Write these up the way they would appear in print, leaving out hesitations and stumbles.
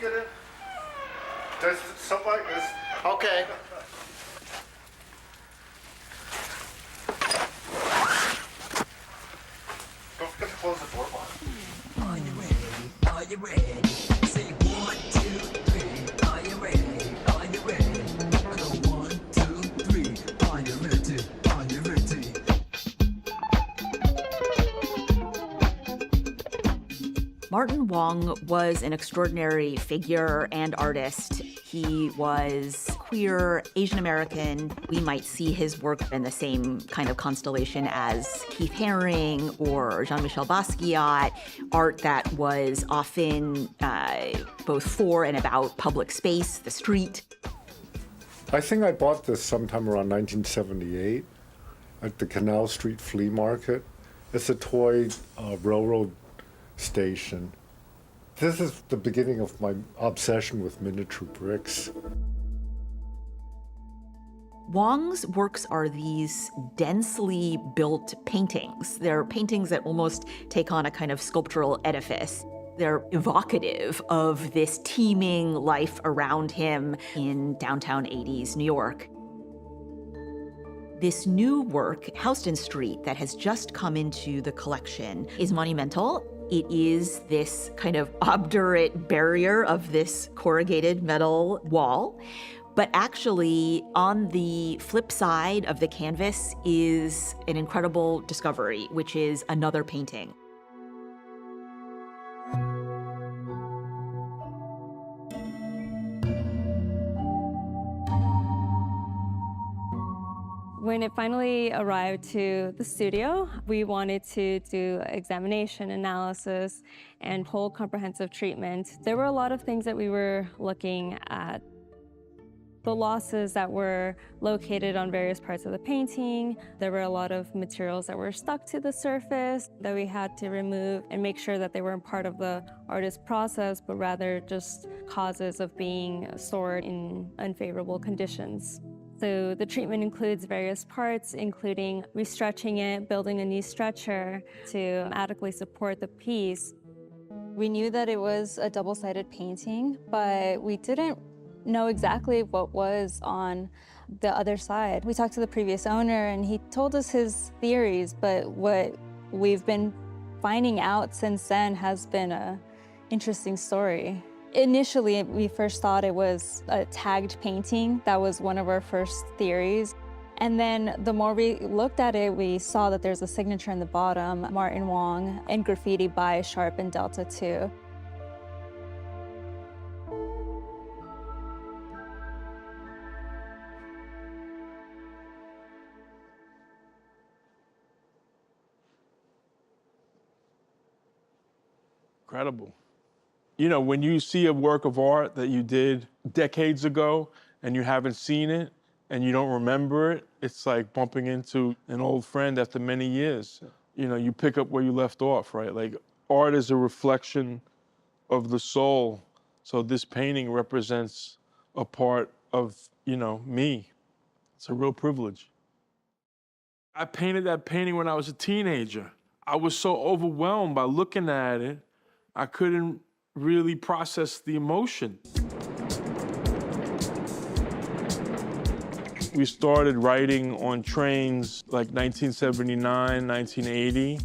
get in? There's somebody. Okay. Don't forget to close the door behind. Are you ready? Are you ready? Say 1, 2, 3. Are you ready? Are you ready? Go 1, 2, 3. Are you ready? Are you ready? Martin Wong was an extraordinary figure and artist. He was queer, Asian American. We might see his work in the same kind of constellation as Keith Haring or Jean-Michel Basquiat, art that was often both for and about public space, the street. I think I bought this sometime around 1978 at the Canal Street Flea Market. It's a toy railroad station. This is the beginning of my obsession with miniature bricks. Wong's works are these densely built paintings. They're paintings that almost take on a kind of sculptural edifice. They're evocative of this teeming life around him in downtown 80s New York. This new work, Houston Street, that has just come into the collection is monumental. It is this kind of obdurate barrier of this corrugated metal wall. But actually, on the flip side of the canvas is an incredible discovery, which is another painting. When it finally arrived to the studio, we wanted to do examination, analysis, and whole comprehensive treatment. There were a lot of things that we were looking at. The losses that were located on various parts of the painting. There were a lot of materials that were stuck to the surface that we had to remove and make sure that they weren't part of the artist's process, but rather just causes of being stored in unfavorable conditions. So the treatment includes various parts, including restretching it, building a new stretcher to adequately support the piece. We knew that it was a double-sided painting, but we didn't know exactly what was on the other side. We talked to the previous owner and he told us his theories, but what we've been finding out since then has been an interesting story. Initially, we first thought it was a tagged painting. That was one of our first theories. And then the more we looked at it, we saw that there's a signature in the bottom, Martin Wong, and graffiti by Sharp and Delta 2. Incredible. You know, when you see a work of art that you did decades ago and you haven't seen it and you don't remember it, it's like bumping into an old friend after many years. You know, you pick up where you left off, right? Like, art is a reflection of the soul. So this painting represents a part of, you know, me. It's a real privilege. I painted that painting when I was a teenager. I was so overwhelmed by looking at it, I couldn't really process the emotion. We started writing on trains like 1979, 1980.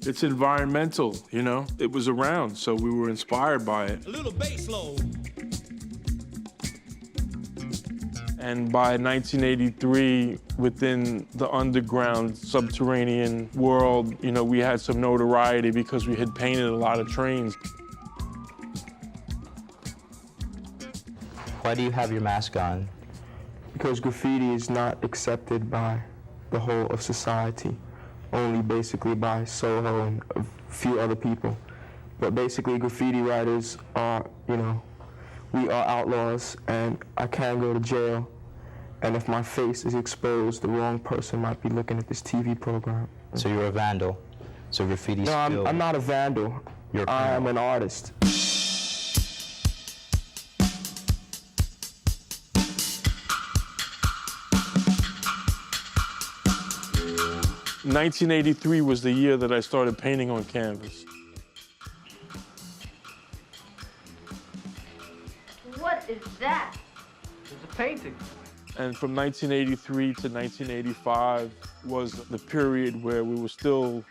It's environmental, you know? It was around, so we were inspired by it. A little bass load. And by 1983, within the underground, subterranean world, you know, we had some notoriety because we had painted a lot of trains. Why do you have your mask on? Because graffiti is not accepted by the whole of society, only basically by Soho and a few other people. But basically, graffiti writers are, you know, we are outlaws, and I can go to jail. And if my face is exposed, the wrong person might be looking at this TV program. So you're a vandal. So graffiti's still... No, I'm not a vandal. I am an artist. 1983 was the year that I started painting on canvas. is that? It's a painting. And from 1983 to 1985 was the period where we were still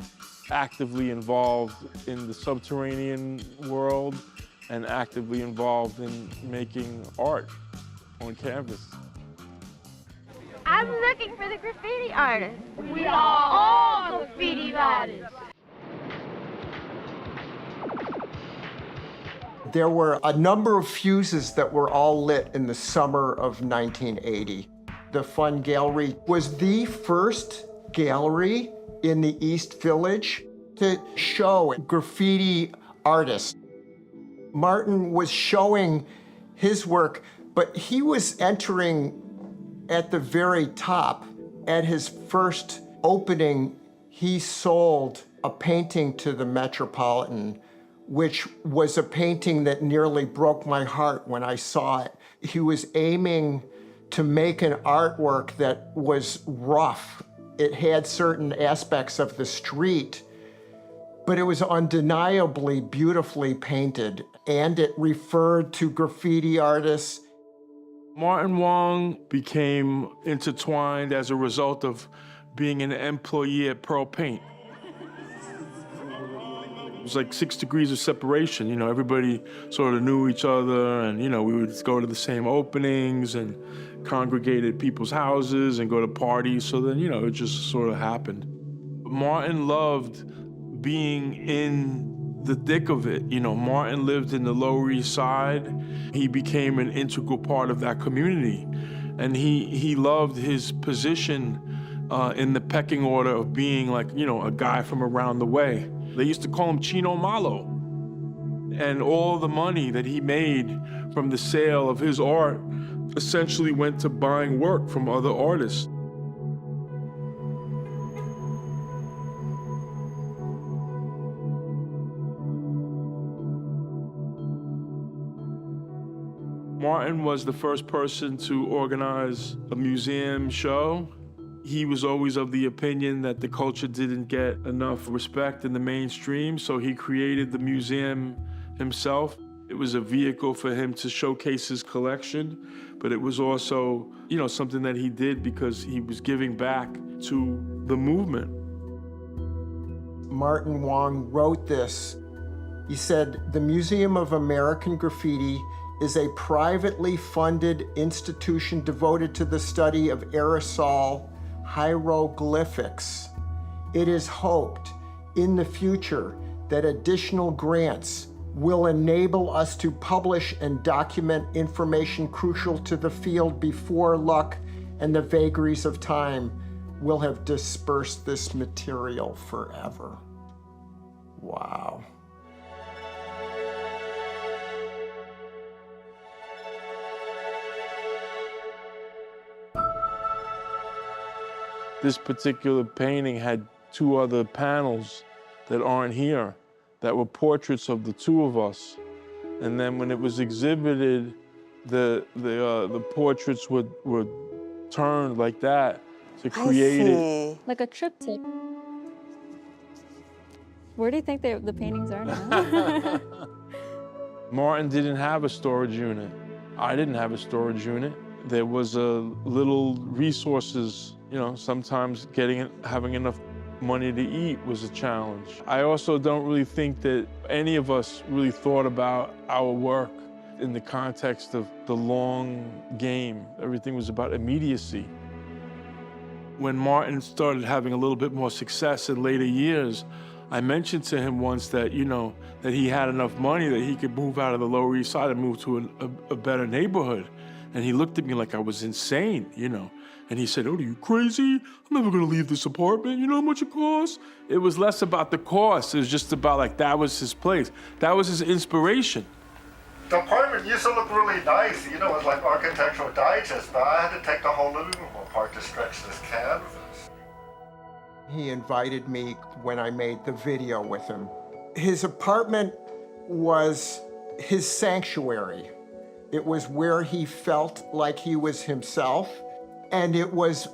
actively involved in the subterranean world and actively involved in making art on canvas. I'm looking for the graffiti artist. We are all graffiti artists. There were a number of fuses that were all lit in the summer of 1980. The Fun Gallery was the first gallery in the East Village to show graffiti artists. Martin was showing his work, but he was entering at the very top. At his first opening, he sold a painting to the Metropolitan, which was a painting that nearly broke my heart when I saw it. He was aiming to make an artwork that was rough. It had certain aspects of the street, but it was undeniably beautifully painted, and it referred to graffiti artists. Martin Wong became intertwined as a result of being an employee at Pearl Paint. It was like 6 degrees of separation. You know, everybody sort of knew each other, and, you know, we would go to the same openings and congregate at people's houses and go to parties. So then, you know, it just sort of happened. Martin loved being in the thick of it. You know, Martin lived in the Lower East Side. He became an integral part of that community. And he loved his position in the pecking order of being like, you know, a guy from around the way. They used to call him Chino Malo. And all the money that he made from the sale of his art essentially went to buying work from other artists. Martin was the first person to organize a museum show. He was always of the opinion that the culture didn't get enough respect in the mainstream, so he created the museum himself. It was a vehicle for him to showcase his collection, but it was also, you know, something that he did because he was giving back to the movement. Martin Wong wrote this. He said, "The Museum of American Graffiti is a privately funded institution devoted to the study of aerosol hieroglyphics. It is hoped in the future that additional grants will enable us to publish and document information crucial to the field before luck and the vagaries of time will have dispersed this material forever." Wow. This particular painting had 2 other panels that aren't here, that were portraits of the 2 of us. And then when it was exhibited, the portraits would turn like that to create it. Like a triptych. Where do you think the paintings are now? Martin didn't have a storage unit. I didn't have a storage unit. There was a little resources, you know, sometimes having enough money to eat was a challenge. I also don't really think that any of us really thought about our work in the context of the long game. Everything was about immediacy. When Martin started having a little bit more success in later years, I mentioned to him once that, you know, that he had enough money that he could move out of the Lower East Side and move to a better neighborhood. And he looked at me like I was insane, you know. And he said, "Oh, are you crazy? I'm never gonna leave this apartment. You know how much it costs?" It was less about the cost. It was just about like, that was his place. That was his inspiration. The apartment used to look really nice, you know, it was like Architectural Digest, but I had to take the whole living room apart to stretch this canvas. He invited me when I made the video with him. His apartment was his sanctuary. It was where he felt like he was himself, and it was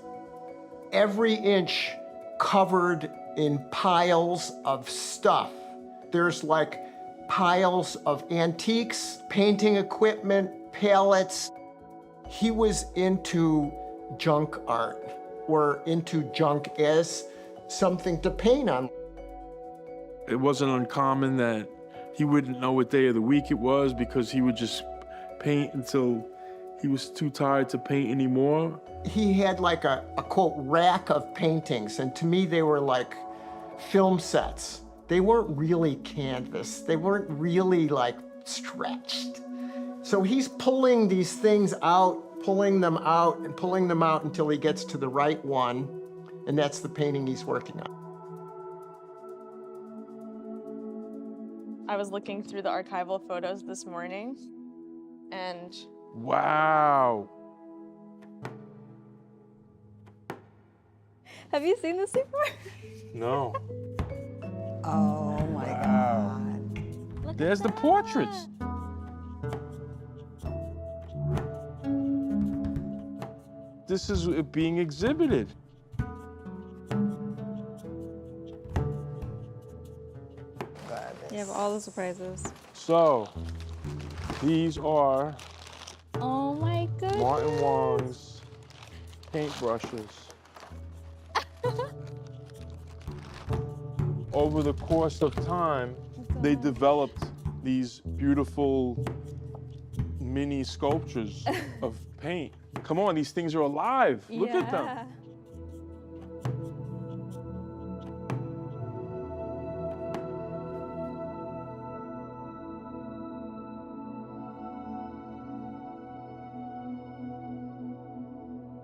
every inch covered in piles of stuff. There's like piles of antiques, painting equipment, palettes. He was into junk art, or into junk as something to paint on. It wasn't uncommon that he wouldn't know what day of the week it was because he would just paint until he was too tired to paint anymore. He had like a quote, rack of paintings, and to me they were like film sets. They weren't really canvas. They weren't really like stretched. So he's pulling these things out, pulling them out, and pulling them out until he gets to the right one, and that's the painting he's working on. I was looking through the archival photos this morning, and Wow. Have you seen this before? No. Oh my God. Look There's at the that. portraits. This is it being exhibited. You have all the surprises. So, these are Oh my goodness. Martin Wong's paintbrushes. Over the course of time, they developed these beautiful mini sculptures of paint. Come on, these things are alive. Look at them.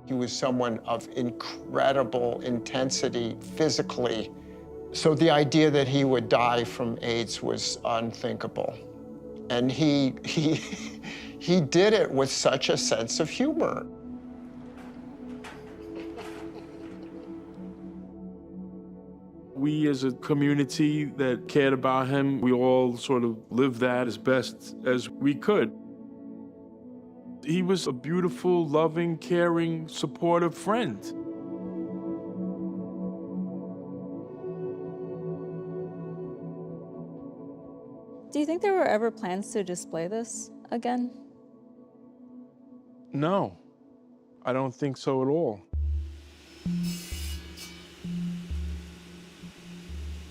He was someone of incredible intensity physically. So the idea that he would die from AIDS was unthinkable. And he did it with such a sense of humor. We as a community that cared about him, we all sort of lived that as best as we could. He was a beautiful, loving, caring, supportive friend. Do you think there were ever plans to display this again? No, I don't think so at all.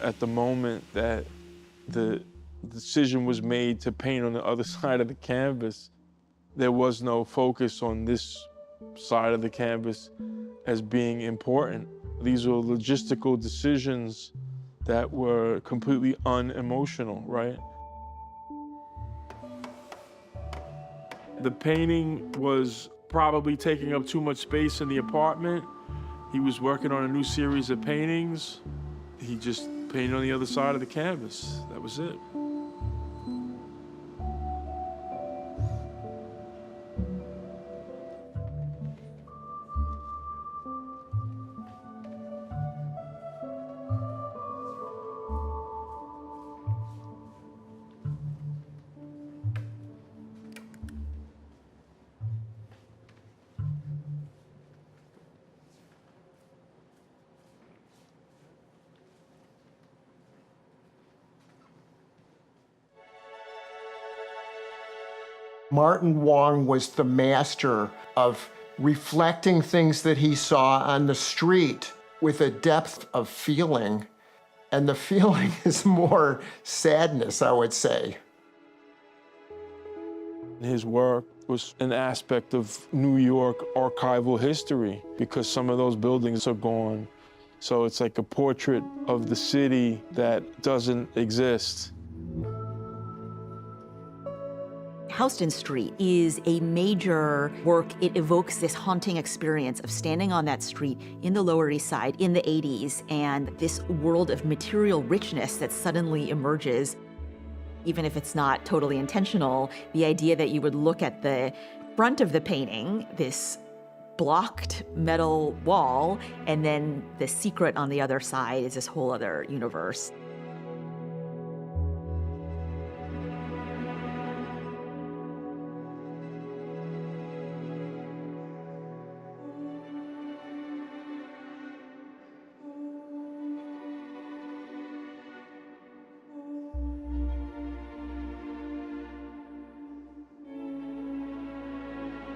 At the moment that the decision was made to paint on the other side of the canvas, there was no focus on this side of the canvas as being important. These were logistical decisions that were completely unemotional, right? The painting was probably taking up too much space in the apartment. He was working on a new series of paintings. He just painted on the other side of the canvas. That was it. Martin Wong was the master of reflecting things that he saw on the street with a depth of feeling. And the feeling is more sadness, I would say. His work was an aspect of New York archival history because some of those buildings are gone. So it's like a portrait of the city that doesn't exist. Houston Street is a major work. It evokes this haunting experience of standing on that street in the Lower East Side in the 80s and this world of material richness that suddenly emerges. Even if it's not totally intentional, the idea that you would look at the front of the painting, this blocked metal wall, and then the secret on the other side is this whole other universe.